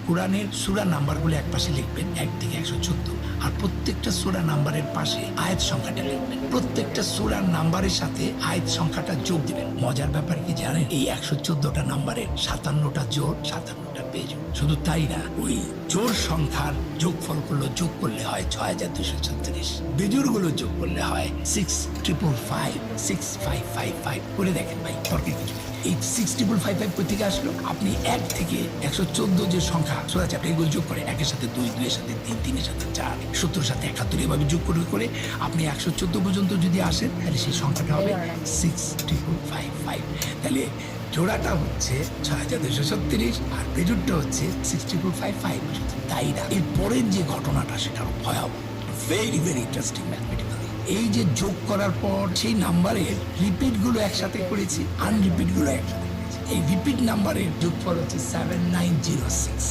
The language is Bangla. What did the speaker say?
কোরআনের সূরা নাম্বারগুলো এক পাশে লিখবেন 1 থেকে 114, আর প্রত্যেকটা সূরা নাম্বারের পাশে আয়াত সংখ্যাটা লিখবেন। প্রত্যেকটা সূরার নাম্বারের সাথে আয়াত সংখ্যাটা যোগ দিবেন। মজার ব্যাপার কি জানেন, এই 114টা নাম্বারের 57টা জোড়, 57টা বেজোড়। শুধু তাই না, ওই জোড় সংখ্যার যোগফলগুলো যোগ করলে হয় 6236, বেজোড় গুলো যোগ করলে হয় 6555, 6555 করে দেখেন ভাই, তর্কের কিছু নেই। এই 6555 কোথা থেকে আসলো? আপনি 1 থেকে 114 যে সংখ্যা সূরা চ্যাপ্টার, এগুলো যোগ করে 1-এর সাথে 2, 2-এর সাথে 3, 3-এর সাথে 4, 70-এর সাথে 71, এভাবে যোগ করে করে আপনি 114 পর্যন্ত যদি আসেন, তাহলে সেই সংখ্যাটা হবে 6555। তাহলে জোড়াটা হচ্ছে 6236 আর বেজোড়টা হচ্ছে 6555। তাই না, এর পরের যে ঘটনাটা সেটা ভয়াবহ, ভেরি ভেরি ইন্টারেস্টিং ম্যাথমেটিক্যালি। এই যে যোগ করার পর সেই নাম্বারের রিপিট গুলো একসাথে করেছি, আনরিপিট গুলো একসাথে করেছি। এই রিপিট নাম্বারের যোগফল হচ্ছে 7906।